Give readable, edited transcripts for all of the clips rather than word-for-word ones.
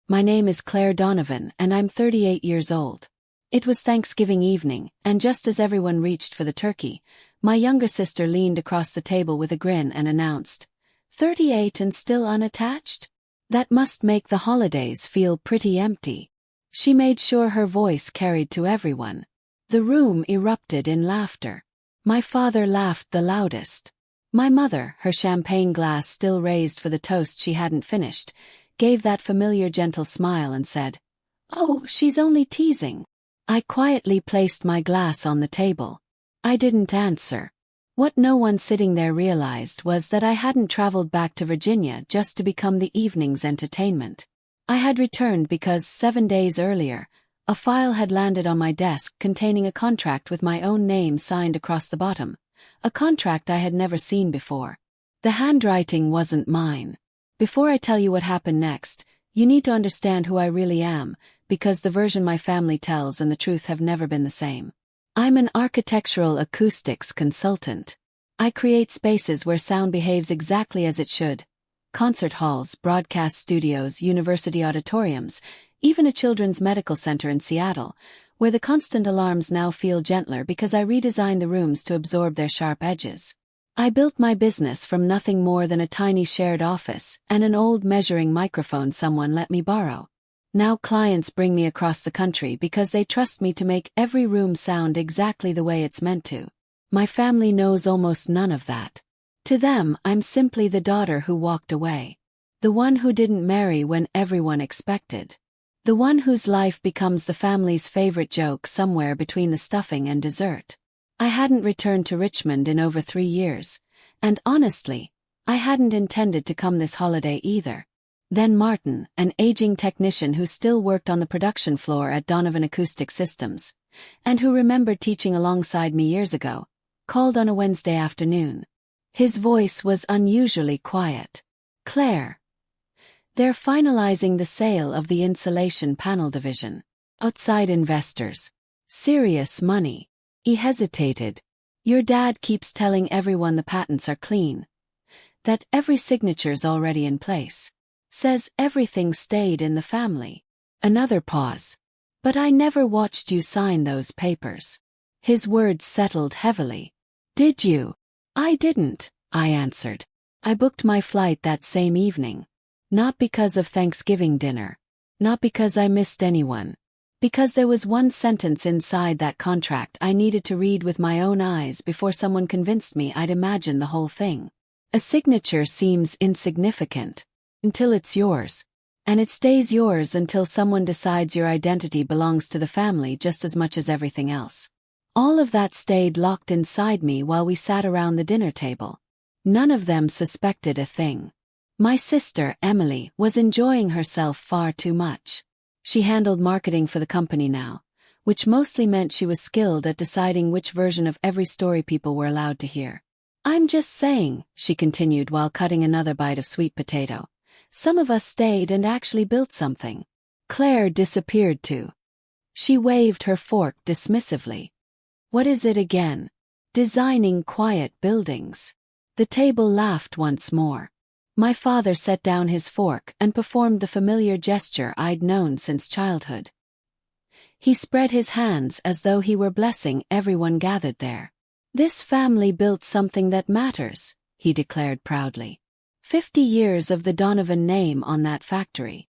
My name is Claire Donovan and I'm 38 years old. It was Thanksgiving evening, and just as everyone reached for the turkey, my younger sister leaned across the table with a grin and announced, 38 and still unattached? That must make the holidays feel pretty empty. She made sure her voice carried to everyone. The room erupted in laughter. My father laughed the loudest. My mother, her champagne glass still raised for the toast she hadn't finished, gave that familiar gentle smile and said, "Oh, she's only teasing." I quietly placed my glass on the table. I didn't answer. What no one sitting there realized was that I hadn't traveled back to Virginia just to become the evening's entertainment. I had returned because 7 days earlier, a file had landed on my desk containing a contract with my own name signed across the bottom, a contract I had never seen before. The handwriting wasn't mine. Before I tell you what happened next, you need to understand who I really am, because the version my family tells and the truth have never been the same. I'm an architectural acoustics consultant. I create spaces where sound behaves exactly as it should. Concert halls, broadcast studios, university auditoriums, even a children's medical center in Seattle, where the constant alarms now feel gentler because I redesigned the rooms to absorb their sharp edges. I built my business from nothing more than a tiny shared office and an old measuring microphone someone let me borrow. Now clients bring me across the country because they trust me to make every room sound exactly the way it's meant to. My family knows almost none of that. To them, I'm simply the daughter who walked away. The one who didn't marry when everyone expected. The one whose life becomes the family's favorite joke somewhere between the stuffing and dessert. I hadn't returned to Richmond in over 3 years, and honestly, I hadn't intended to come this holiday either. Then Martin, an aging technician who still worked on the production floor at Donovan Acoustic Systems, and who remembered teaching alongside me years ago, called on a Wednesday afternoon. His voice was unusually quiet. "Claire, they're finalizing the sale of the insulation panel division. Outside investors. Serious money." He hesitated. "Your dad keeps telling everyone the patents are clean. That every signature's already in place. Says everything stayed in the family." Another pause. "But I never watched you sign those papers." His words settled heavily. "Did you?" "I didn't," I answered. "I booked my flight that same evening. Not because of Thanksgiving dinner. Not because I missed anyone. Because there was one sentence inside that contract I needed to read with my own eyes before someone convinced me I'd imagined the whole thing. A signature seems insignificant until it's yours. And it stays yours until someone decides your identity belongs to the family just as much as everything else. All of that stayed locked inside me while we sat around the dinner table. None of them suspected a thing. My sister, Emily, was enjoying herself far too much. She handled marketing for the company now, which mostly meant she was skilled at deciding which version of every story people were allowed to hear. "I'm just saying," she continued while cutting another bite of sweet potato, "some of us stayed and actually built something." Claire disappeared too. She waved her fork dismissively. "What is it again?" "Designing quiet buildings." The table laughed once more. My father set down his fork and performed the familiar gesture I'd known since childhood. He spread his hands as though he were blessing everyone gathered there. "This family built something that matters," he declared proudly. 50 years of the Donovan name on that factory.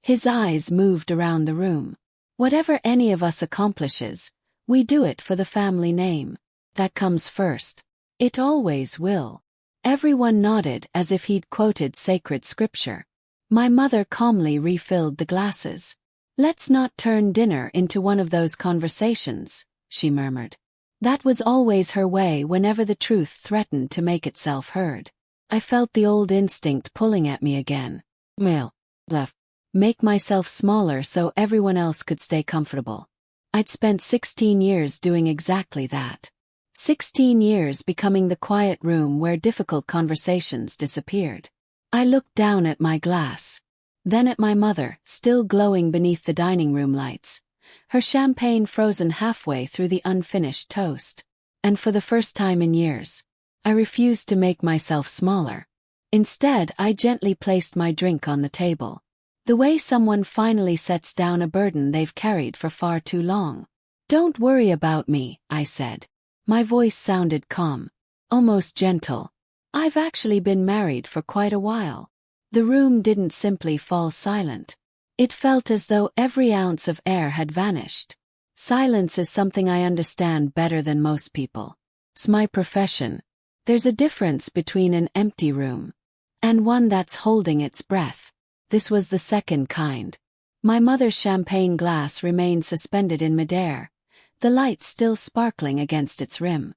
His eyes moved around the room. "Whatever any of us accomplishes, we do it for the family name. That comes first. It always will." Everyone nodded as if he'd quoted sacred scripture. My mother calmly refilled the glasses. "Let's not turn dinner into one of those conversations," she murmured. That was always her way whenever the truth threatened to make itself heard. I felt the old instinct pulling at me again. Left. Make myself smaller so everyone else could stay comfortable. I'd spent 16 years doing exactly that. 16 years becoming the quiet room where difficult conversations disappeared. I looked down at my glass. Then at my mother, still glowing beneath the dining room lights. Her champagne frozen halfway through the unfinished toast. And for the first time in years, I refused to make myself smaller. Instead, I gently placed my drink on the table. The way someone finally sets down a burden they've carried for far too long. "Don't worry about me," I said. My voice sounded calm, almost gentle. "I've actually been married for quite a while." The room didn't simply fall silent. It felt as though every ounce of air had vanished. Silence is something I understand better than most people. It's my profession. There's a difference between an empty room and one that's holding its breath. This was the second kind. My mother's champagne glass remained suspended in midair, the light still sparkling against its rim.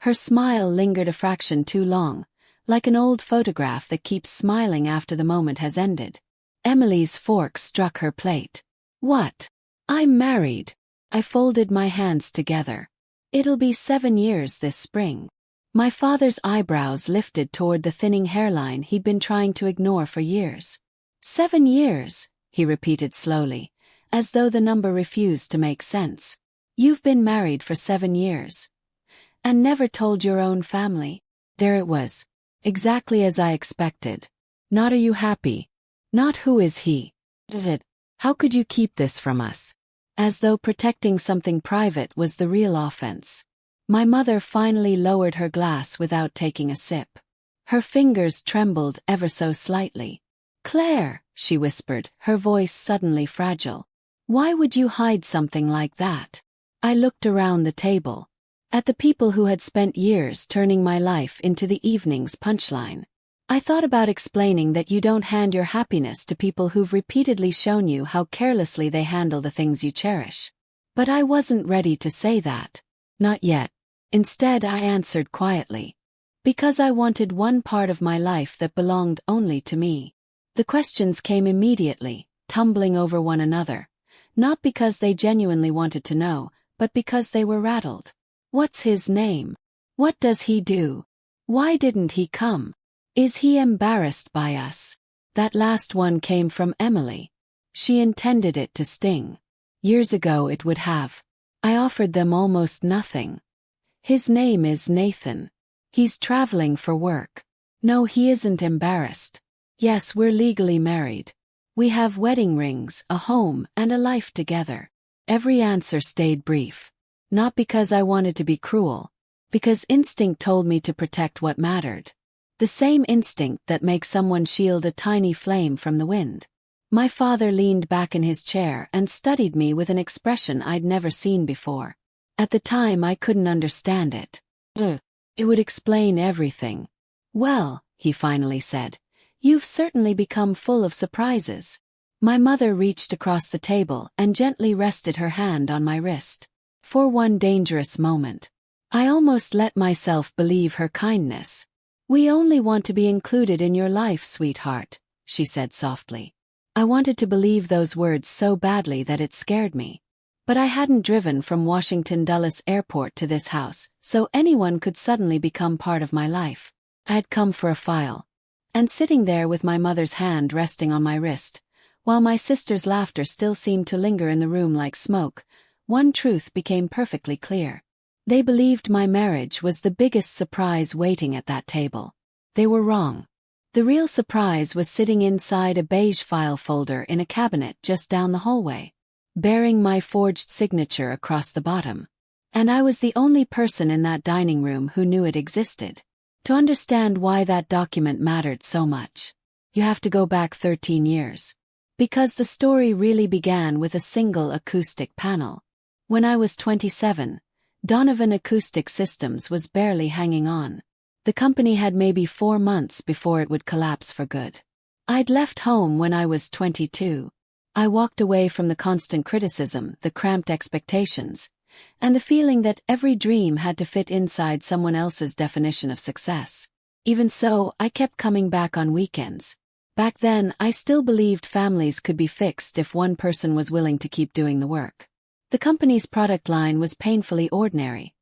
Her smile lingered a fraction too long, like an old photograph that keeps smiling after the moment has ended. Emily's fork struck her plate. "What? I'm married." I folded my hands together. "It'll be 7 years this spring." My father's eyebrows lifted toward the thinning hairline he'd been trying to ignore for years. 7 years, he repeated slowly, as though the number refused to make sense. "You've been married for 7 years. And never told your own family?" There it was. Exactly as I expected. Not "Are you happy?" Not "Who is he?" Is it? "How could you keep this from us?" As though protecting something private was the real offense. My mother finally lowered her glass without taking a sip. Her fingers trembled ever so slightly. "Claire," she whispered, her voice suddenly fragile. "Why would you hide something like that?" I looked around the table. At the people who had spent years turning my life into the evening's punchline. I thought about explaining that you don't hand your happiness to people who've repeatedly shown you how carelessly they handle the things you cherish. But I wasn't ready to say that. Not yet. Instead, I answered quietly. Because I wanted one part of my life that belonged only to me. The questions came immediately, tumbling over one another. Not because they genuinely wanted to know, but because they were rattled. What's his name? What does he do? Why didn't he come? Is he embarrassed by us? That last one came from Emily. She intended it to sting. Years ago it would have. I offered them almost nothing. "His name is Nathan. He's traveling for work." No, he isn't embarrassed. Yes, we're legally married. We have wedding rings, a home, and a life together. Every answer stayed brief. Not because I wanted to be cruel. Because instinct told me to protect what mattered. The same instinct that makes someone shield a tiny flame from the wind. My father leaned back in his chair and studied me with an expression I'd never seen before. At the time I couldn't understand it. It would explain everything. "Well," he finally said, "you've certainly become full of surprises." My mother reached across the table and gently rested her hand on my wrist. For one dangerous moment, I almost let myself believe her kindness. "We only want to be included in your life, sweetheart," she said softly. I wanted to believe those words so badly that it scared me. But I hadn't driven from Washington Dulles Airport to this house, so anyone could suddenly become part of my life. I had come for a file. And sitting there with my mother's hand resting on my wrist, while my sister's laughter still seemed to linger in the room like smoke, one truth became perfectly clear. They believed my marriage was the biggest surprise waiting at that table. They were wrong. The real surprise was sitting inside a beige file folder in a cabinet just down the hallway, bearing my forged signature across the bottom. And I was the only person in that dining room who knew it existed. To understand why that document mattered so much, you have to go back 13 years. Because the story really began with a single acoustic panel. When I was 27, Donovan Acoustic Systems was barely hanging on. The company had maybe 4 months before it would collapse for good. I'd left home when I was 22. I walked away from the constant criticism, the cramped expectations, and the feeling that every dream had to fit inside someone else's definition of success. Even so, I kept coming back on weekends. Back then, I still believed families could be fixed if one person was willing to keep doing the work. The company's product line was painfully ordinary.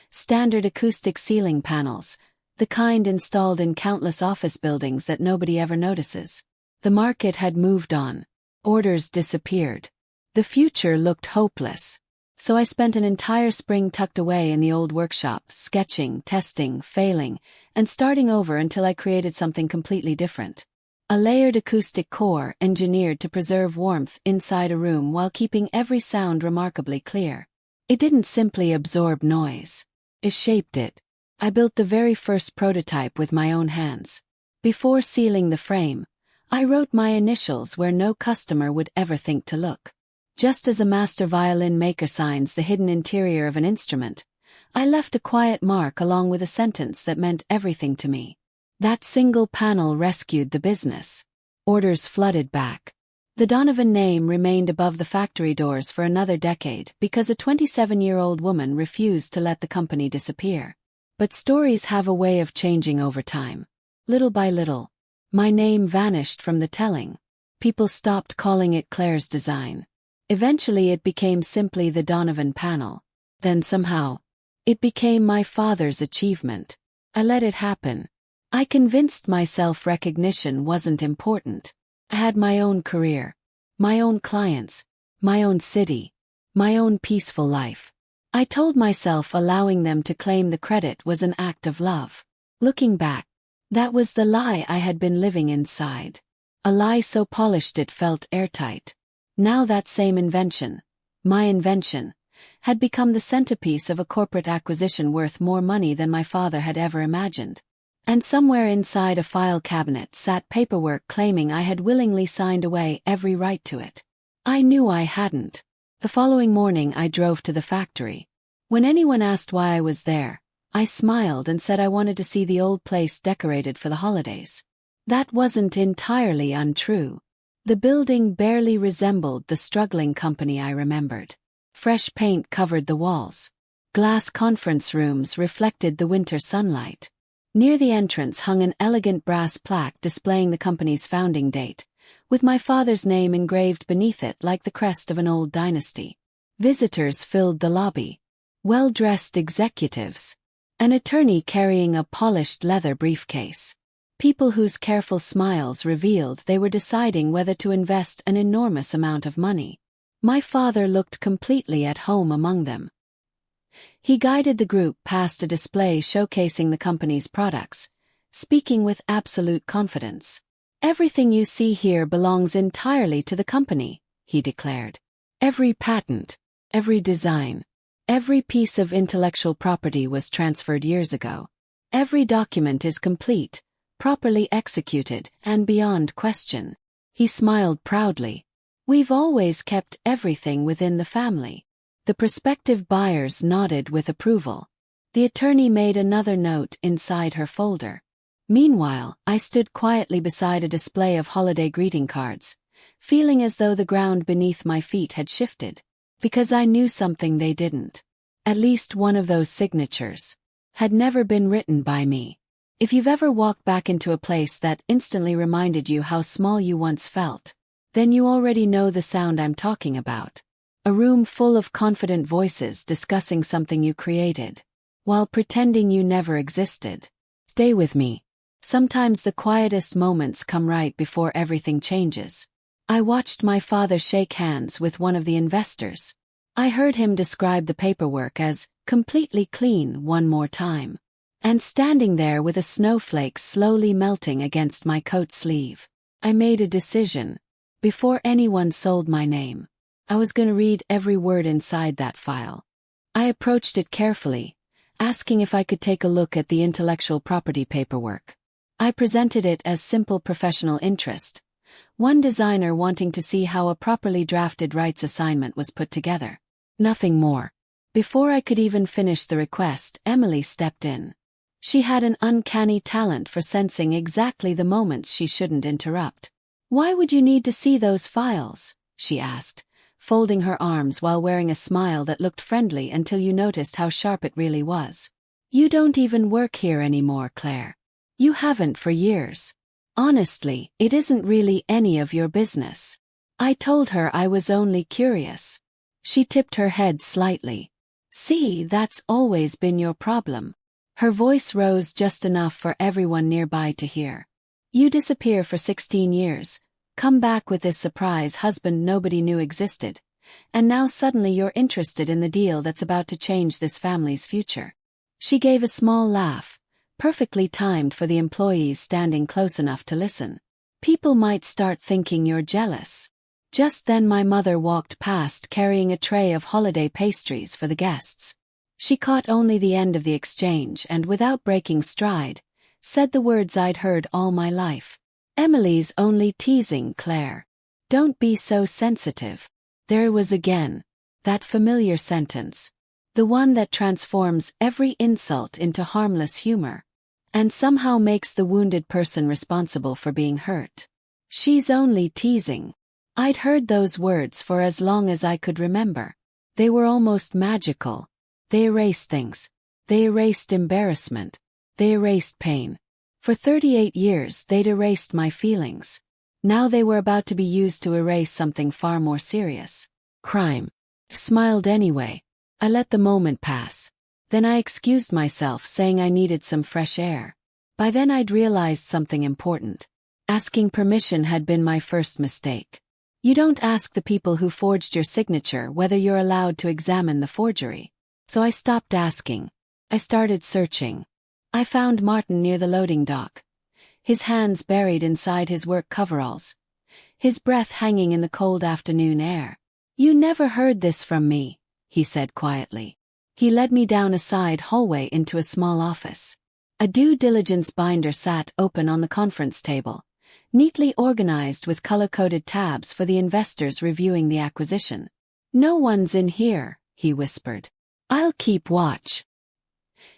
Standard acoustic ceiling panels, the kind installed in countless office buildings that nobody ever notices. The market had moved on. Orders disappeared. The future looked hopeless. So I spent an entire spring tucked away in the old workshop, sketching, testing, failing, and starting over until I created something completely different. A layered acoustic core engineered to preserve warmth inside a room while keeping every sound remarkably clear. It didn't simply absorb noise. It shaped it. I built the very first prototype with my own hands. Before sealing the frame, I wrote my initials where no customer would ever think to look. Just as a master violin maker signs the hidden interior of an instrument, I left a quiet mark along with a sentence that meant everything to me. That single panel rescued the business. Orders flooded back. The Donovan name remained above the factory doors for another decade because a 27-year-old woman refused to let the company disappear. But stories have a way of changing over time. Little by little, my name vanished from the telling. People stopped calling it Claire's design. Eventually it became simply the Donovan panel. Then somehow, it became my father's achievement. I let it happen. I convinced myself recognition wasn't important. I had my own career, my own clients, my own city, my own peaceful life. I told myself allowing them to claim the credit was an act of love. Looking back, that was the lie I had been living inside. A lie so polished it felt airtight. Now that same invention, my invention, had become the centerpiece of a corporate acquisition worth more money than my father had ever imagined. And somewhere inside a file cabinet sat paperwork claiming I had willingly signed away every right to it. I knew I hadn't. The following morning I drove to the factory. When anyone asked why I was there, I smiled and said I wanted to see the old place decorated for the holidays. That wasn't entirely untrue. The building barely resembled the struggling company I remembered. Fresh paint covered the walls. Glass conference rooms reflected the winter sunlight. Near the entrance hung an elegant brass plaque displaying the company's founding date, with my father's name engraved beneath it like the crest of an old dynasty. Visitors filled the lobby. Well-dressed executives. An attorney carrying a polished leather briefcase. People whose careful smiles revealed they were deciding whether to invest an enormous amount of money. My father looked completely at home among them. He guided the group past a display showcasing the company's products, speaking with absolute confidence. "Everything you see here belongs entirely to the company," he declared. "Every patent, every design, every piece of intellectual property was transferred years ago. Every document is complete, properly executed, and beyond question." He smiled proudly. "We've always kept everything within the family." The prospective buyers nodded with approval. The attorney made another note inside her folder. Meanwhile, I stood quietly beside a display of holiday greeting cards, feeling as though the ground beneath my feet had shifted. Because I knew something they didn't. At least one of those signatures had never been written by me. If you've ever walked back into a place that instantly reminded you how small you once felt, then you already know the sound I'm talking about. A room full of confident voices discussing something you created, while pretending you never existed. Stay with me. Sometimes the quietest moments come right before everything changes. I watched my father shake hands with one of the investors. I heard him describe the paperwork as completely clean one more time. And standing there with a snowflake slowly melting against my coat sleeve, I made a decision. Before anyone sold my name, I was going to read every word inside that file. I approached it carefully, asking if I could take a look at the intellectual property paperwork. I presented it as simple professional interest, one designer wanting to see how a properly drafted rights assignment was put together. Nothing more. Before I could even finish the request, Emily stepped in. She had an uncanny talent for sensing exactly the moments she shouldn't interrupt. "Why would you need to see those files?" she asked, folding her arms while wearing a smile that looked friendly until you noticed how sharp it really was. "You don't even work here anymore, Claire. You haven't for years. Honestly, it isn't really any of your business." I told her I was only curious. She tipped her head slightly. "See, that's always been your problem." Her voice rose just enough for everyone nearby to hear. "You disappear for 16 years, come back with this surprise husband nobody knew existed, and now suddenly you're interested in the deal that's about to change this family's future." She gave a small laugh, perfectly timed for the employees standing close enough to listen. People might start thinking you're jealous. Just then my mother walked past carrying a tray of holiday pastries for the guests. She caught only the end of the exchange and without breaking stride, said the words I'd heard all my life. "Emily's only teasing, Claire. Don't be so sensitive." There it was again, that familiar sentence. The one that transforms every insult into harmless humor. And somehow makes the wounded person responsible for being hurt. "She's only teasing." I'd heard those words for as long as I could remember. They were almost magical. They erased things. They erased embarrassment. They erased pain. For 38 years they'd erased my feelings. Now they were about to be used to erase something far more serious. Crime. Smiled anyway. I let the moment pass. Then I excused myself, saying I needed some fresh air. By then I'd realized something important. Asking permission had been my first mistake. You don't ask the people who forged your signature whether you're allowed to examine the forgery. So I stopped asking. I started searching. I found Martin near the loading dock. His hands buried inside his work coveralls. His breath hanging in the cold afternoon air. "You never heard this from me," he said quietly. He led me down a side hallway into a small office. A due diligence binder sat open on the conference table, neatly organized with color-coded tabs for the investors reviewing the acquisition. "No one's in here," he whispered. "I'll keep watch."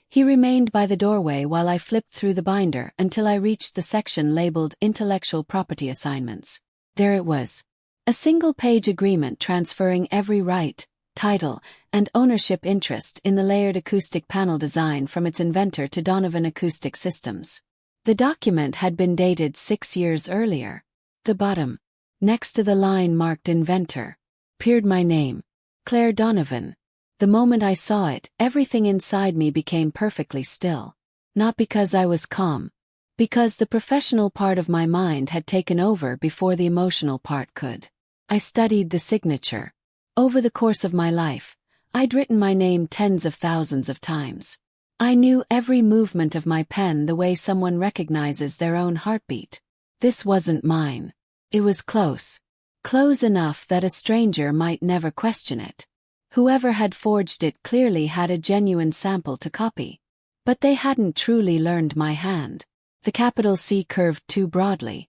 He remained by the doorway while I flipped through the binder until I reached the section labeled Intellectual Property Assignments. There it was. A single-page agreement transferring every right, title, and ownership interest in the layered acoustic panel design from its inventor to Donovan Acoustic Systems. The document had been dated 6 years earlier. The bottom, next to the line marked inventor, appeared my name, Claire Donovan. The moment I saw it, everything inside me became perfectly still. Not because I was calm. Because the professional part of my mind had taken over before the emotional part could. I studied the signature. Over the course of my life, I'd written my name tens of thousands of times. I knew every movement of my pen the way someone recognizes their own heartbeat. This wasn't mine. It was close. Close enough that a stranger might never question it. Whoever had forged it clearly had a genuine sample to copy. But they hadn't truly learned my hand. The capital C curved too broadly.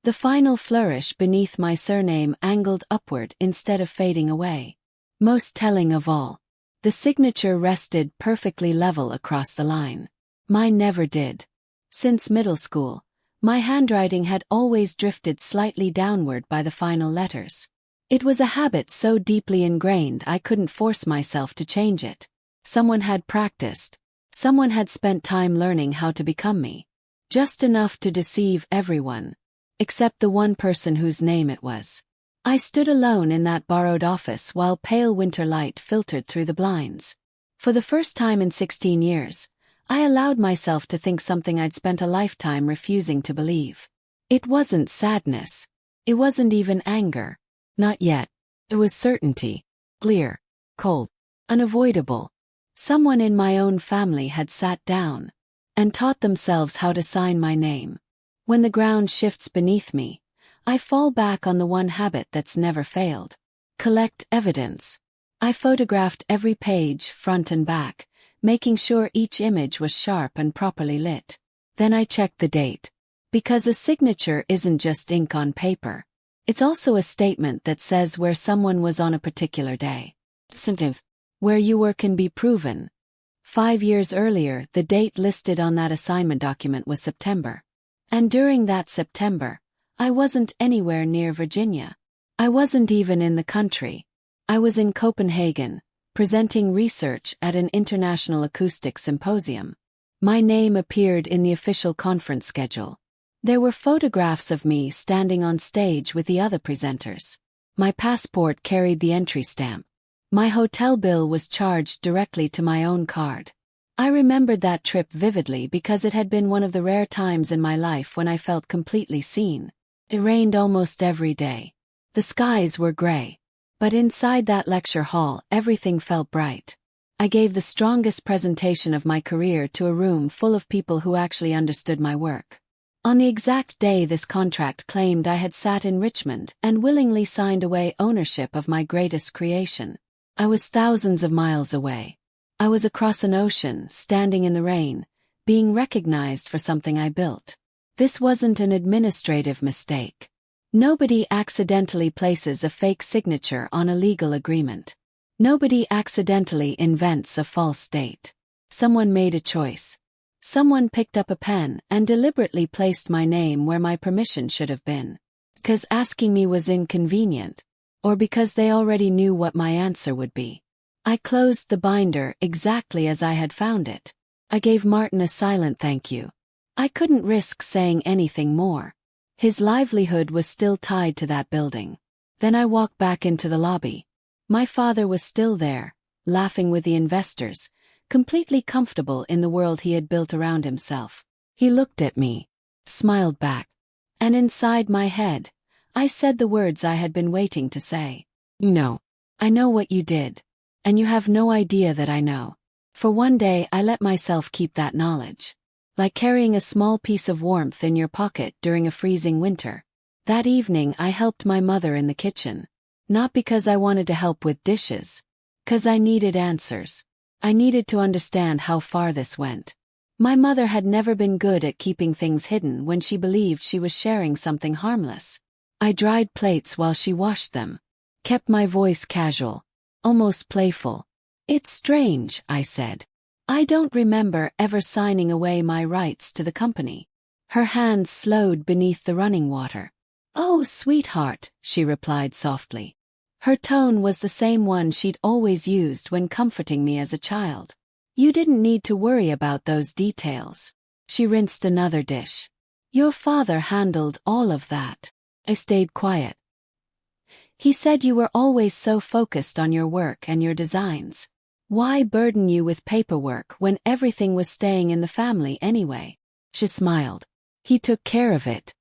The final flourish beneath my surname angled upward instead of fading away. Most telling of all, the signature rested perfectly level across the line. Mine never did. Since middle school, my handwriting had always drifted slightly downward by the final letters. It was a habit so deeply ingrained I couldn't force myself to change it. Someone had practiced. Someone had spent time learning how to become me. Just enough to deceive everyone. Except the one person whose name it was. I stood alone in that borrowed office while pale winter light filtered through the blinds. For the first time in 16 years, I allowed myself to think something I'd spent a lifetime refusing to believe. It wasn't sadness. It wasn't even anger. Not yet. It was certainty. Clear. Cold. Unavoidable. Someone in my own family had sat down and taught themselves how to sign my name. When the ground shifts beneath me, I fall back on the one habit that's never failed. Collect evidence. I photographed every page, front and back, making sure each image was sharp and properly lit. Then I checked the date. Because a signature isn't just ink on paper. It's also a statement that says where someone was on a particular day. Where you were can be proven. 5 years earlier, the date listed on that assignment document was September. And during that September, I wasn't anywhere near Virginia. I wasn't even in the country. I was in Copenhagen, presenting research at an international acoustic symposium. My name appeared in the official conference schedule. There were photographs of me standing on stage with the other presenters. My passport carried the entry stamp. My hotel bill was charged directly to my own card. I remembered that trip vividly because it had been one of the rare times in my life when I felt completely seen. It rained almost every day. The skies were gray. But inside that lecture hall, everything felt bright. I gave the strongest presentation of my career to a room full of people who actually understood my work. On the exact day this contract claimed, I had sat in Richmond and willingly signed away ownership of my greatest creation. I was thousands of miles away. I was across an ocean, standing in the rain, being recognized for something I built. This wasn't an administrative mistake. Nobody accidentally places a fake signature on a legal agreement. Nobody accidentally invents a false date. Someone made a choice. Someone picked up a pen and deliberately placed my name where my permission should have been. Because asking me was inconvenient, or because they already knew what my answer would be. I closed the binder exactly as I had found it. I gave Martin a silent thank you. I couldn't risk saying anything more. His livelihood was still tied to that building. Then I walked back into the lobby. My father was still there, laughing with the investors, completely comfortable in the world he had built around himself. He looked at me, smiled back, and inside my head, I said the words I had been waiting to say. No. I know what you did. And you have no idea that I know. For one day I let myself keep that knowledge. Like carrying a small piece of warmth in your pocket during a freezing winter. That evening I helped my mother in the kitchen. Not because I wanted to help with dishes. 'Cause I needed answers. I needed to understand how far this went. My mother had never been good at keeping things hidden when she believed she was sharing something harmless. I dried plates while she washed them. Kept my voice casual, almost playful. It's strange, I said. I don't remember ever signing away my rights to the company. Her hands slowed beneath the running water. Oh, sweetheart, she replied softly. Her tone was the same one she'd always used when comforting me as a child. You didn't need to worry about those details. She rinsed another dish. Your father handled all of that. I stayed quiet. He said you were always so focused on your work and your designs. Why burden you with paperwork when everything was staying in the family anyway? She smiled. He took care of it.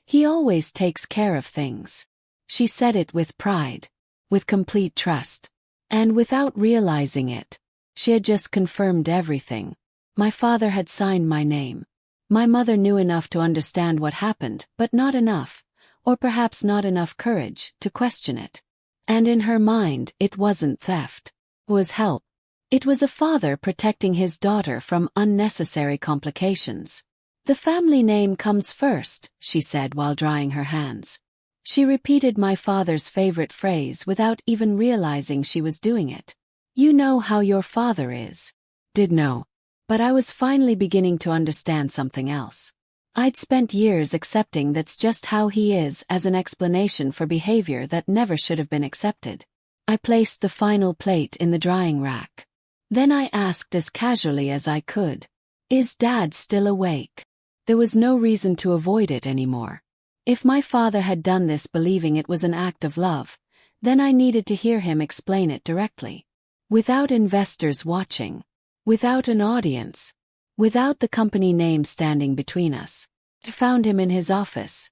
He always takes care of things. She said it with pride, with complete trust. And without realizing it, she had just confirmed everything. My father had signed my name. My mother knew enough to understand what happened, but not enough, or perhaps not enough courage, to question it. And in her mind, it wasn't theft. It was help. It was a father protecting his daughter from unnecessary complications. The family name comes first, she said while drying her hands. She repeated my father's favorite phrase without even realizing she was doing it. You know how your father is. Did know. But I was finally beginning to understand something else. I'd spent years accepting that's just how he is as an explanation for behavior that never should have been accepted. I placed the final plate in the drying rack. Then I asked as casually as I could, "Is Dad still awake?" There was no reason to avoid it anymore. If my father had done this believing it was an act of love, then I needed to hear him explain it directly. Without investors watching. Without an audience. Without the company name standing between us. I found him in his office.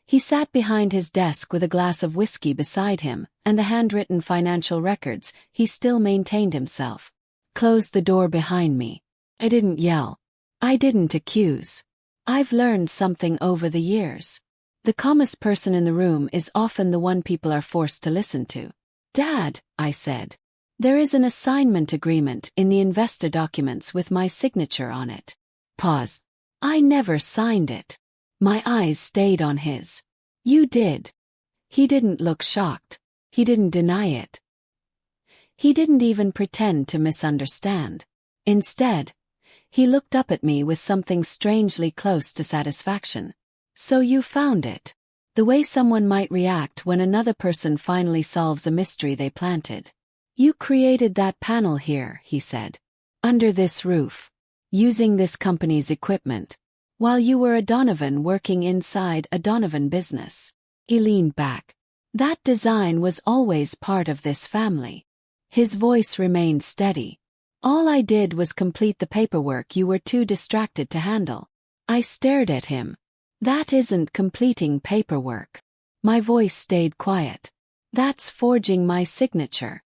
He sat behind his desk with a glass of whiskey beside him, and the handwritten financial records. He still maintained himself. Closed the door behind me. I didn't yell. I didn't accuse. I've learned something over the years. The calmest person in the room is often the one people are forced to listen to. Dad, I said. There is an assignment agreement in the investor documents with my signature on it. Pause. I never signed it. My eyes stayed on his. You did. He didn't look shocked. He didn't deny it. He didn't even pretend to misunderstand. Instead, he looked up at me with something strangely close to satisfaction. So you found it. The way someone might react when another person finally solves a mystery they planted. You created that panel here, he said. Under this roof. Using this company's equipment. While you were a Donovan working inside a Donovan business. He leaned back. That design was always part of this family. His voice remained steady. All I did was complete the paperwork you were too distracted to handle. I stared at him. That isn't completing paperwork. My voice stayed quiet. That's forging my signature.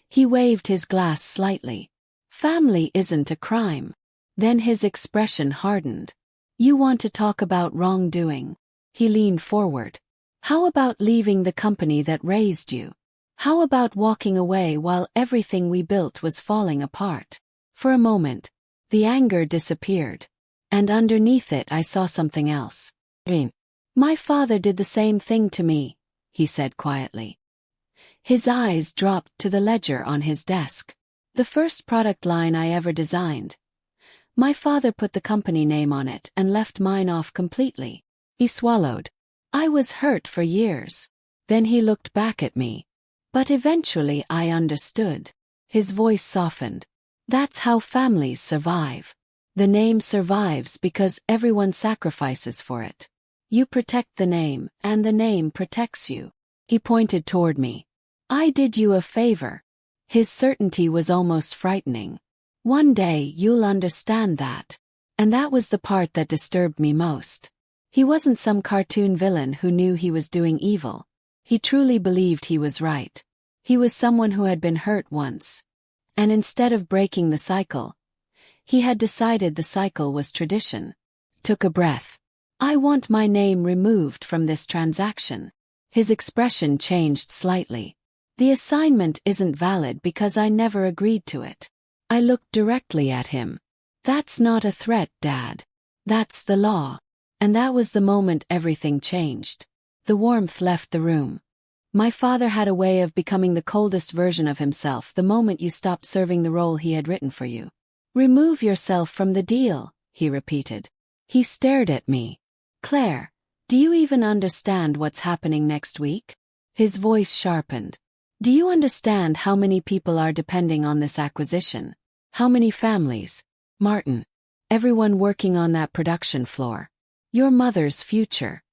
He waved his glass slightly. Family isn't a crime. Then his expression hardened. You want to talk about wrongdoing? He leaned forward. How about leaving the company that raised you? How about walking away while everything we built was falling apart? For a moment, the anger disappeared, and underneath it I saw something else. My father did the same thing to me, he said quietly. His eyes dropped to the ledger on his desk. The first product line I ever designed. My father put the company name on it and left mine off completely. He swallowed. I was hurt for years. Then he looked back at me. But eventually I understood. His voice softened. That's how families survive. The name survives because everyone sacrifices for it. You protect the name, and the name protects you. He pointed toward me. I did you a favor. His certainty was almost frightening. One day you'll understand that. And that was the part that disturbed me most. He wasn't some cartoon villain who knew he was doing evil. He truly believed he was right. He was someone who had been hurt once. And instead of breaking the cycle, he had decided the cycle was tradition. Took a breath. I want my name removed from this transaction. His expression changed slightly. The assignment isn't valid because I never agreed to it. I looked directly at him. That's not a threat, Dad. That's the law. And that was the moment everything changed. The warmth left the room. My father had a way of becoming the coldest version of himself the moment you stopped serving the role he had written for you. Remove yourself from the deal, he repeated. He stared at me. Claire, do you even understand what's happening next week? His voice sharpened. Do you understand how many people are depending on this acquisition? How many families? Martin. Everyone working on that production floor. Your mother's future.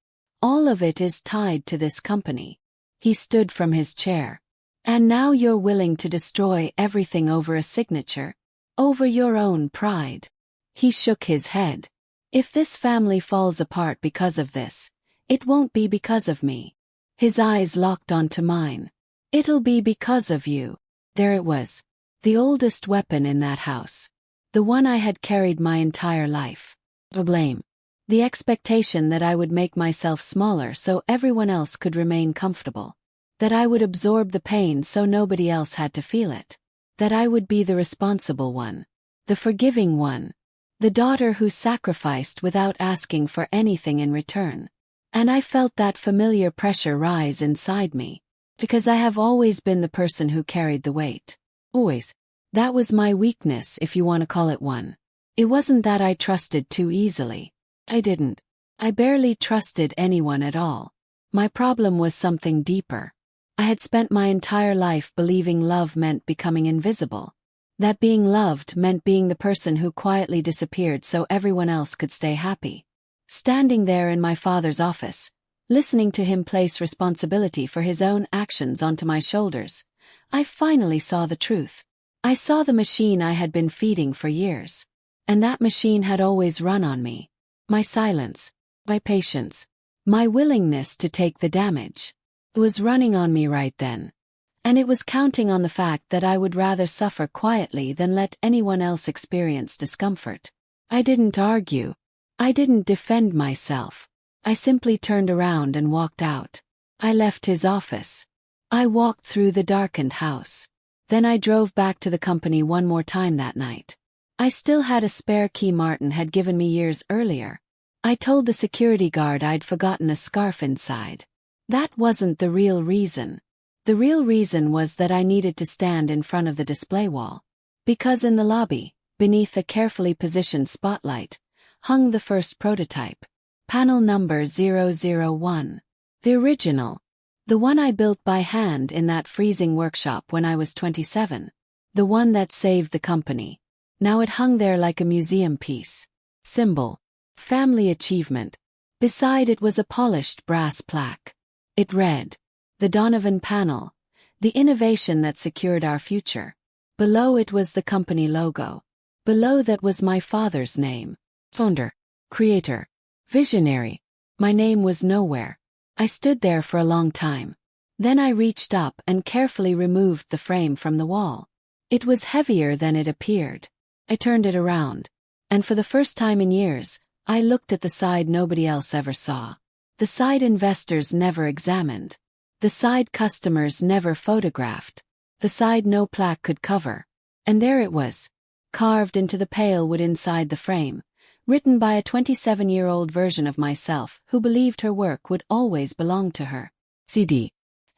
All of it is tied to this company. He stood from his chair. And now you're willing to destroy everything over a signature? Over your own pride? He shook his head. If this family falls apart because of this, it won't be because of me. His eyes locked onto mine. It'll be because of you. There it was. The oldest weapon in that house. The one I had carried my entire life. A blame. The expectation that I would make myself smaller so everyone else could remain comfortable. That I would absorb the pain so nobody else had to feel it. That I would be the responsible one. The forgiving one. The daughter who sacrificed without asking for anything in return. And I felt that familiar pressure rise inside me. Because I have always been the person who carried the weight. Always. That was my weakness, if you want to call it one. It wasn't that I trusted too easily. I didn't. I barely trusted anyone at all. My problem was something deeper. I had spent my entire life believing love meant becoming invisible. That being loved meant being the person who quietly disappeared so everyone else could stay happy. Standing there in my father's office, listening to him place responsibility for his own actions onto my shoulders, I finally saw the truth. I saw the machine I had been feeding for years. And that machine had always run on me. My silence, my patience, my willingness to take the damage. It was running on me right then. And it was counting on the fact that I would rather suffer quietly than let anyone else experience discomfort. I didn't argue. I didn't defend myself. I simply turned around and walked out. I left his office. I walked through the darkened house. Then I drove back to the company one more time that night. I still had a spare key Martin had given me years earlier. I told the security guard I'd forgotten a scarf inside. That wasn't the real reason. The real reason was that I needed to stand in front of the display wall. Because in the lobby, beneath a carefully positioned spotlight, hung the first prototype. Panel number 001. The original. The one I built by hand in that freezing workshop when I was 27. The one that saved the company. Now it hung there like a museum piece. Symbol. Family achievement. Beside it was a polished brass plaque. It read, "The Donovan panel. The innovation that secured our future." Below it was the company logo. Below that was my father's name. Founder. Creator. Visionary. My name was nowhere. I stood there for a long time. Then I reached up and carefully removed the frame from the wall. It was heavier than it appeared. I turned it around. And for the first time in years, I looked at the side nobody else ever saw. The side investors never examined. The side customers never photographed. The side no plaque could cover. And there it was, carved into the pale wood inside the frame, written by a 27-year-old version of myself who believed her work would always belong to her. CD.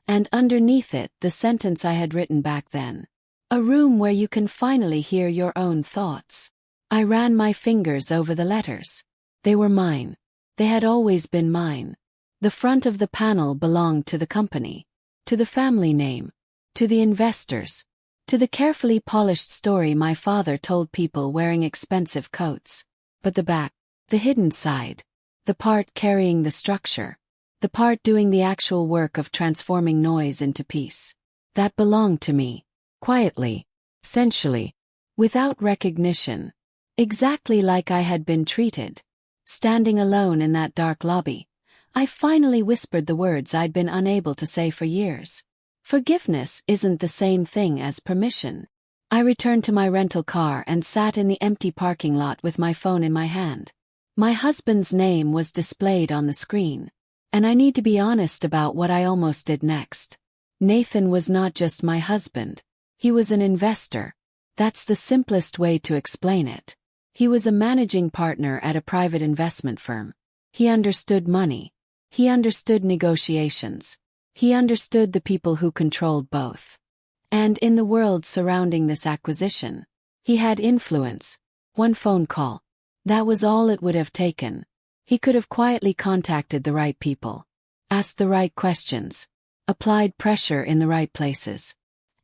And underneath it the sentence I had written back then. A room where you can finally hear your own thoughts. I ran my fingers over the letters. They were mine. They had always been mine. The front of the panel belonged to the company, to the family name, to the investors, to the carefully polished story my father told people wearing expensive coats. But the back, the hidden side, the part carrying the structure, the part doing the actual work of transforming noise into peace, that belonged to me, quietly, sensually, without recognition, exactly like I had been treated. Standing alone in that dark lobby, I finally whispered the words I'd been unable to say for years. Forgiveness isn't the same thing as permission. I returned to my rental car and sat in the empty parking lot with my phone in my hand. My husband's name was displayed on the screen. And I need to be honest about what I almost did next. Nathan was not just my husband. He was an investor. That's the simplest way to explain it. He was a managing partner at a private investment firm. He understood money. He understood negotiations. He understood the people who controlled both. And in the world surrounding this acquisition, he had influence. One phone call. That was all it would have taken. He could have quietly contacted the right people, asked the right questions, applied pressure in the right places.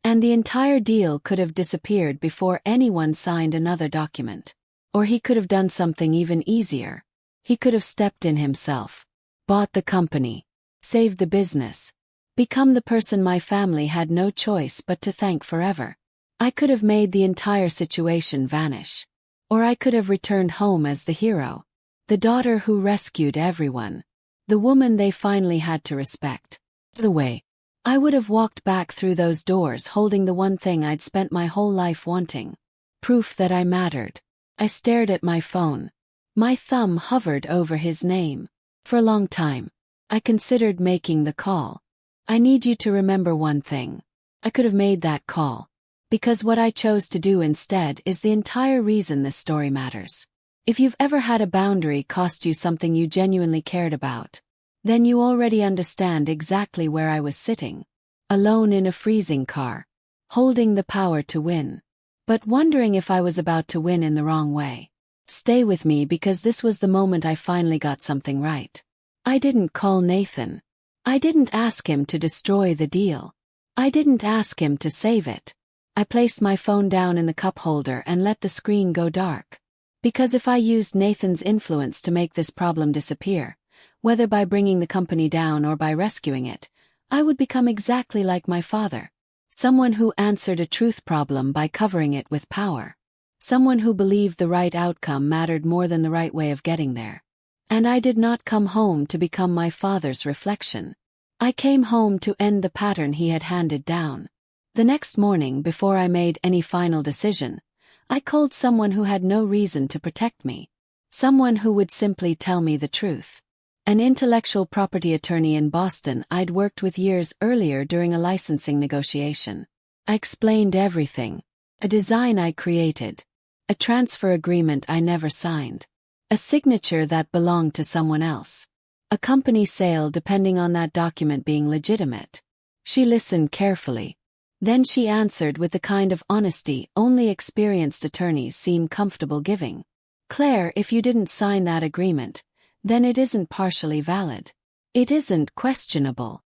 And the entire deal could have disappeared before anyone signed another document. Or he could have done something even easier. He could have stepped in himself, bought the company, saved the business, become the person my family had no choice but to thank forever. I could have made the entire situation vanish. Or I could have returned home as the hero, the daughter who rescued everyone, the woman they finally had to respect. The way, I would have walked back through those doors holding the one thing I'd spent my whole life wanting. Proof that I mattered. I stared at my phone. My thumb hovered over his name. For a long time, I considered making the call. I need you to remember one thing. I could have made that call. Because what I chose to do instead is the entire reason this story matters. If you've ever had a boundary cost you something you genuinely cared about, then you already understand exactly where I was sitting. Alone in a freezing car. Holding the power to win. But wondering if I was about to win in the wrong way. Stay with me because this was the moment I finally got something right. I didn't call Nathan. I didn't ask him to destroy the deal. I didn't ask him to save it. I placed my phone down in the cup holder and let the screen go dark. Because if I used Nathan's influence to make this problem disappear, whether by bringing the company down or by rescuing it, I would become exactly like my father. Someone who answered a truth problem by covering it with power. Someone who believed the right outcome mattered more than the right way of getting there. And I did not come home to become my father's reflection. I came home to end the pattern he had handed down. The next morning, before I made any final decision, I called someone who had no reason to protect me. Someone who would simply tell me the truth. An intellectual property attorney in Boston I'd worked with years earlier during a licensing negotiation. I explained everything. A design I created. A transfer agreement I never signed. A signature that belonged to someone else. A company sale depending on that document being legitimate. She listened carefully. Then she answered with the kind of honesty only experienced attorneys seem comfortable giving. Claire, if you didn't sign that agreement, then it isn't partially valid. It isn't questionable.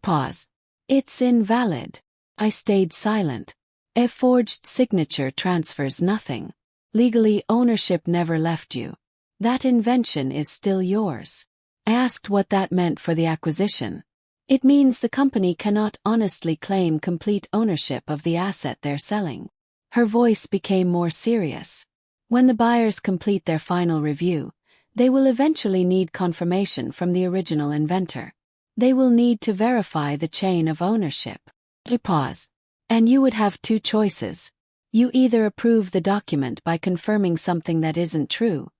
Pause. It's invalid. I stayed silent. A forged signature transfers nothing. Legally, ownership never left you. That invention is still yours. I asked what that meant for the acquisition. It means the company cannot honestly claim complete ownership of the asset they're selling. Her voice became more serious. When the buyers complete their final review, they will eventually need confirmation from the original inventor. They will need to verify the chain of ownership. Pause. And you would have two choices. You either approve the document by confirming something that isn't true,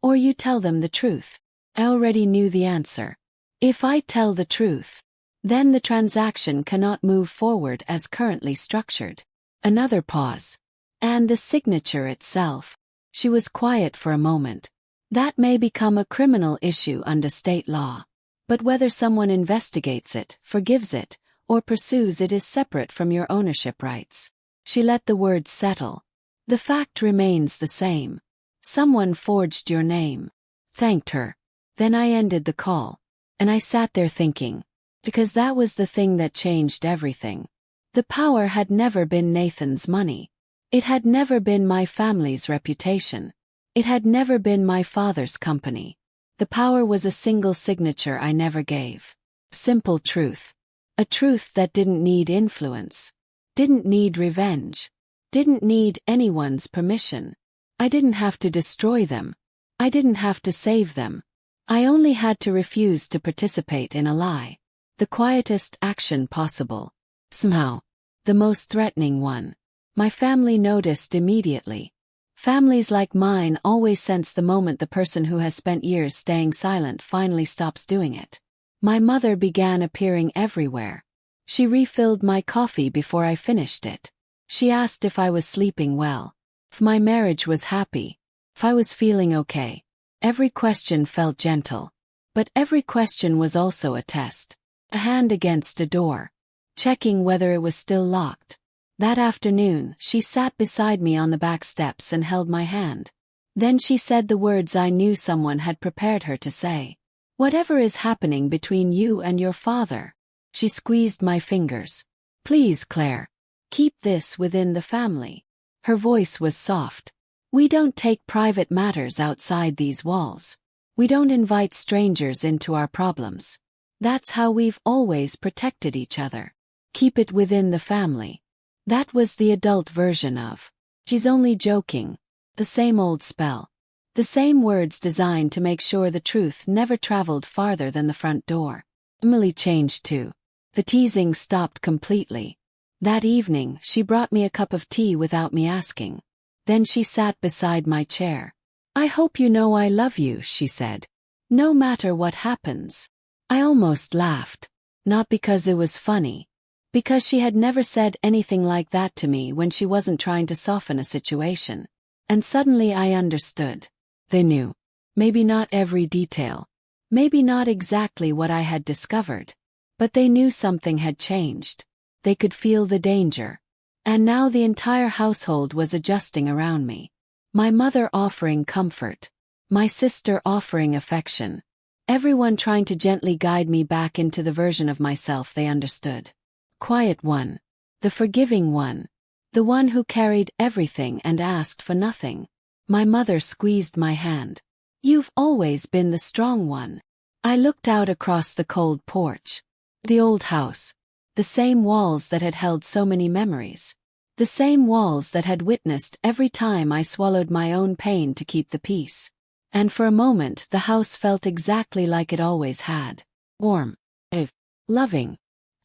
or you tell them the truth. I already knew the answer. If I tell the truth, then the transaction cannot move forward as currently structured. Another pause. And the signature itself. She was quiet for a moment. That may become a criminal issue under state law. But whether someone investigates it, forgives it, or pursues it is separate from your ownership rights. She let the words settle. The fact remains the same. Someone forged your name. Thanked her. Then I ended the call. And I sat there thinking. Because that was the thing that changed everything. The power had never been Nathan's money. It had never been my family's reputation. It had never been my father's company. The power was a single signature I never gave. Simple truth. A truth that didn't need influence. Didn't need revenge. Didn't need anyone's permission. I didn't have to destroy them. I didn't have to save them. I only had to refuse to participate in a lie. The quietest action possible. Somehow. The most threatening one. My family noticed immediately. Families like mine always sense the moment the person who has spent years staying silent finally stops doing it. My mother began appearing everywhere. She refilled my coffee before I finished it. She asked if I was sleeping well, if my marriage was happy, if I was feeling okay. Every question felt gentle. But every question was also a test. A hand against a door. Checking whether it was still locked. That afternoon, she sat beside me on the back steps and held my hand. Then she said the words I knew someone had prepared her to say. Whatever is happening between you and your father. She squeezed my fingers. Please, Claire. Keep this within the family. Her voice was soft. We don't take private matters outside these walls. We don't invite strangers into our problems. That's how we've always protected each other. Keep it within the family. That was the adult version of, she's only joking. The same old spell. The same words designed to make sure the truth never traveled farther than the front door. Emily changed too. The teasing stopped completely. That evening, she brought me a cup of tea without me asking. Then she sat beside my chair. I hope you know I love you, she said. No matter what happens. I almost laughed. Not because it was funny. Because she had never said anything like that to me when she wasn't trying to soften a situation. And suddenly I understood. They knew. Maybe not every detail. Maybe not exactly what I had discovered. But they knew something had changed. They could feel the danger. And now the entire household was adjusting around me. My mother offering comfort. My sister offering affection. Everyone trying to gently guide me back into the version of myself they understood. Quiet one. The forgiving one. The one who carried everything and asked for nothing. My mother squeezed my hand. You've always been the strong one. I looked out across the cold porch. The old house. The same walls that had held so many memories. The same walls that had witnessed every time I swallowed my own pain to keep the peace. And for a moment the house felt exactly like it always had. Warm. Loving.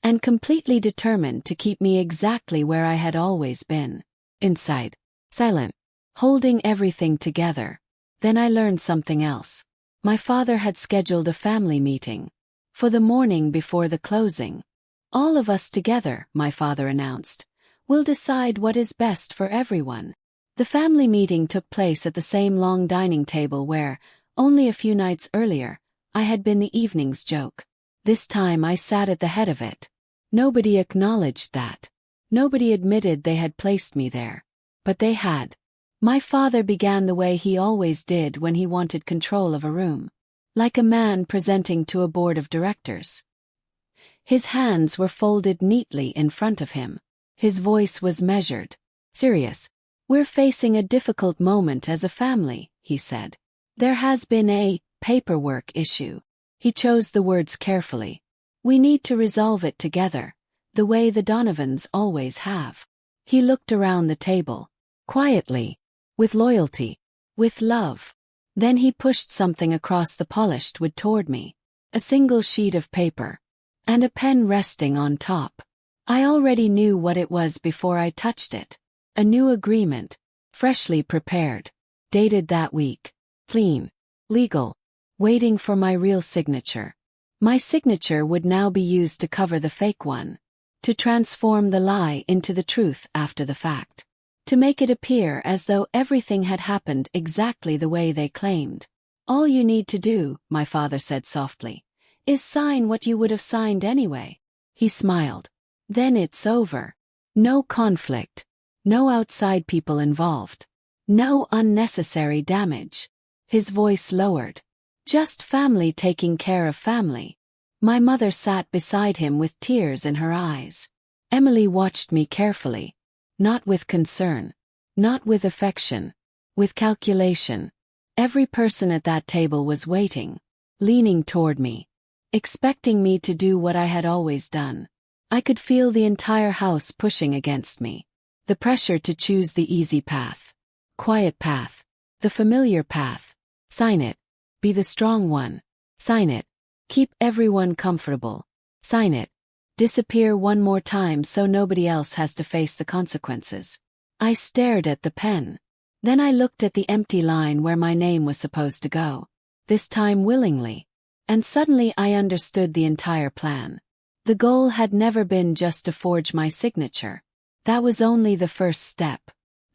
And completely determined to keep me exactly where I had always been. Inside. Silent. Holding everything together. Then I learned something else. My father had scheduled a family meeting. For the morning before the closing. All of us together, my father announced, will decide what is best for everyone. The family meeting took place at the same long dining table where, only a few nights earlier, I had been the evening's joke. This time I sat at the head of it. Nobody acknowledged that. Nobody admitted they had placed me there. But they had. My father began the way he always did when he wanted control of a room. Like a man presenting to a board of directors. His hands were folded neatly in front of him. His voice was measured. Serious. We're facing a difficult moment as a family, he said. There has been a paperwork issue. He chose the words carefully. We need to resolve it together, the way the Donovans always have. He looked around the table. Quietly. With loyalty. With love. Then he pushed something across the polished wood toward me. A single sheet of paper. And a pen resting on top. I already knew what it was before I touched it. A new agreement. Freshly prepared. Dated that week. Clean. Legal. Waiting for my real signature. My signature would now be used to cover the fake one. To transform the lie into the truth after the fact. To make it appear as though everything had happened exactly the way they claimed. All you need to do, my father said softly, is sign what you would have signed anyway. He smiled. Then it's over. No conflict. No outside people involved. No unnecessary damage. His voice lowered. Just family taking care of family. My mother sat beside him with tears in her eyes. Emily watched me carefully. Not with concern. Not with affection. With calculation. Every person at that table was waiting, leaning toward me, expecting me to do what I had always done. I could feel the entire house pushing against me. The pressure to choose the easy path. Quiet path. The familiar path. Sign it. Be the strong one. Sign it. Keep everyone comfortable. Sign it. Disappear one more time so nobody else has to face the consequences. I stared at the pen. Then I looked at the empty line where my name was supposed to go. This time willingly. And suddenly I understood the entire plan. The goal had never been just to forge my signature. That was only the first step.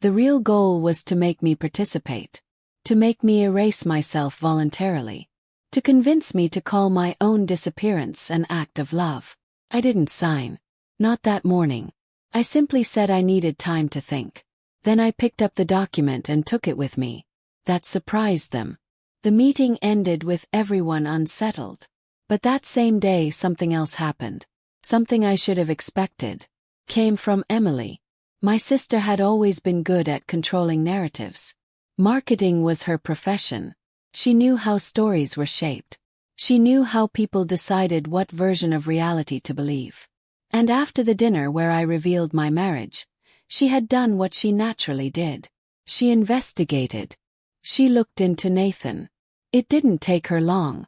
The real goal was to make me participate. To make me erase myself voluntarily. To convince me to call my own disappearance an act of love. I didn't sign. Not that morning. I simply said I needed time to think. Then I picked up the document and took it with me. That surprised them. The meeting ended with everyone unsettled. But that same day something else happened. Something I should have expected. Came from Emily. My sister had always been good at controlling narratives. Marketing was her profession. She knew how stories were shaped. She knew how people decided what version of reality to believe. And after the dinner where I revealed my marriage, she had done what she naturally did. She investigated. She looked into Nathan. It didn't take her long.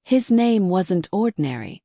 His name wasn't ordinary.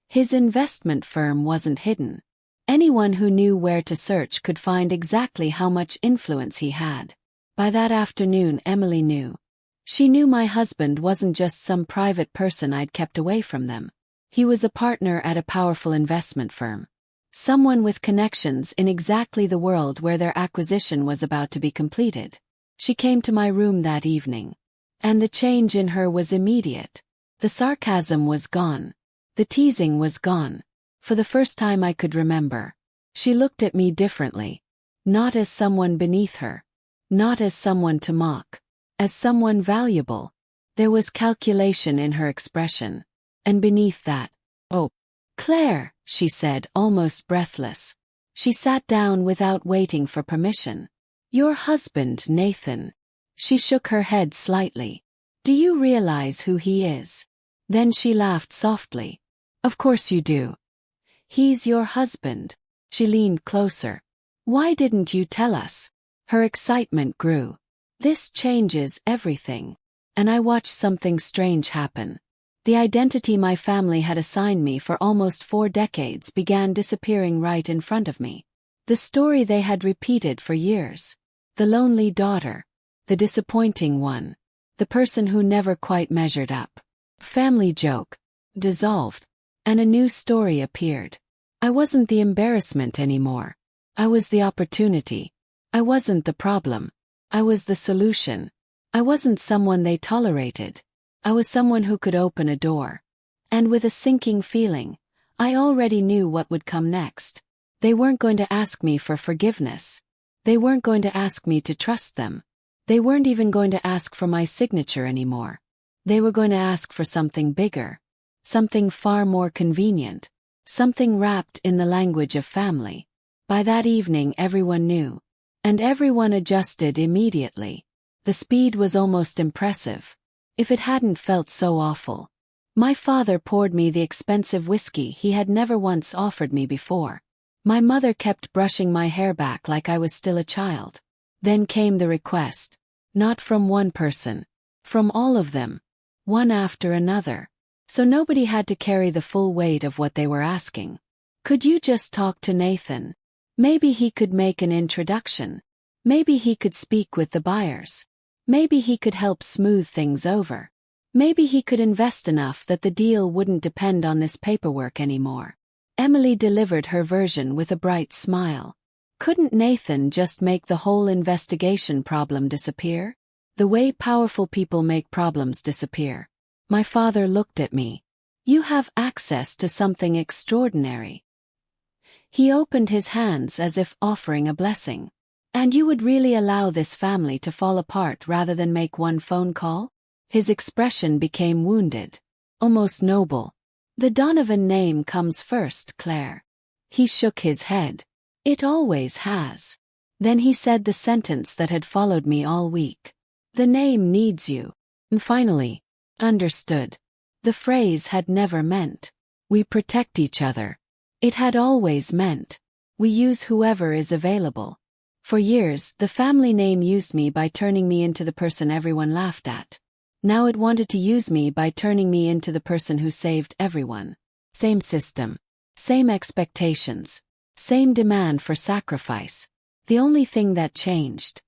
His investment firm wasn't hidden. Anyone who knew where to search could find exactly how much influence he had. By that afternoon, Emily knew. She knew my husband wasn't just some private person I'd kept away from them. He was a partner at a powerful investment firm. Someone with connections in exactly the world where their acquisition was about to be completed. She came to my room that evening. And the change in her was immediate. The sarcasm was gone. The teasing was gone. For the first time I could remember. She looked at me differently. Not as someone beneath her. Not as someone to mock. As someone valuable. There was calculation in her expression. And beneath that, "Oh, Claire," she said, almost breathless. She sat down without waiting for permission. "Your husband, Nathan." She shook her head slightly. "Do you realize who he is?" Then she laughed softly. "Of course you do. He's your husband." She leaned closer. "Why didn't you tell us?" Her excitement grew. "This changes everything." And I watched something strange happen. The identity my family had assigned me for almost 4 decades began disappearing right in front of me. The story they had repeated for years. The lonely daughter. The disappointing one. The person who never quite measured up. Family joke. Dissolved. And a new story appeared. I wasn't the embarrassment anymore. I was the opportunity. I wasn't the problem. I was the solution. I wasn't someone they tolerated. I was someone who could open a door. And with a sinking feeling, I already knew what would come next. They weren't going to ask me for forgiveness. They weren't going to ask me to trust them. They weren't even going to ask for my signature anymore. They were going to ask for something bigger. Something far more convenient. Something wrapped in the language of family. By that evening everyone knew. And everyone adjusted immediately. The speed was almost impressive. If it hadn't felt so awful. My father poured me the expensive whiskey he had never once offered me before. My mother kept brushing my hair back like I was still a child. Then came the request. Not from one person. From all of them. One after another. So nobody had to carry the full weight of what they were asking. Could you just talk to Nathan? Maybe he could make an introduction. Maybe he could speak with the buyers. Maybe he could help smooth things over. Maybe he could invest enough that the deal wouldn't depend on this paperwork anymore. Emily delivered her version with a bright smile. Couldn't Nathan just make the whole investigation problem disappear? The way powerful people make problems disappear. My father looked at me. You have access to something extraordinary. He opened his hands as if offering a blessing. And you would really allow this family to fall apart rather than make one phone call? His expression became wounded. Almost noble. The Donovan name comes first, Claire. He shook his head. It always has. Then he said the sentence that had followed me all week. The name needs you. And finally, understood. The phrase had never meant, we protect each other. It had always meant, we use whoever is available. For years, the family name used me by turning me into the person everyone laughed at. Now it wanted to use me by turning me into the person who saved everyone. Same system. Same expectations. Same demand for sacrifice. The only thing that changed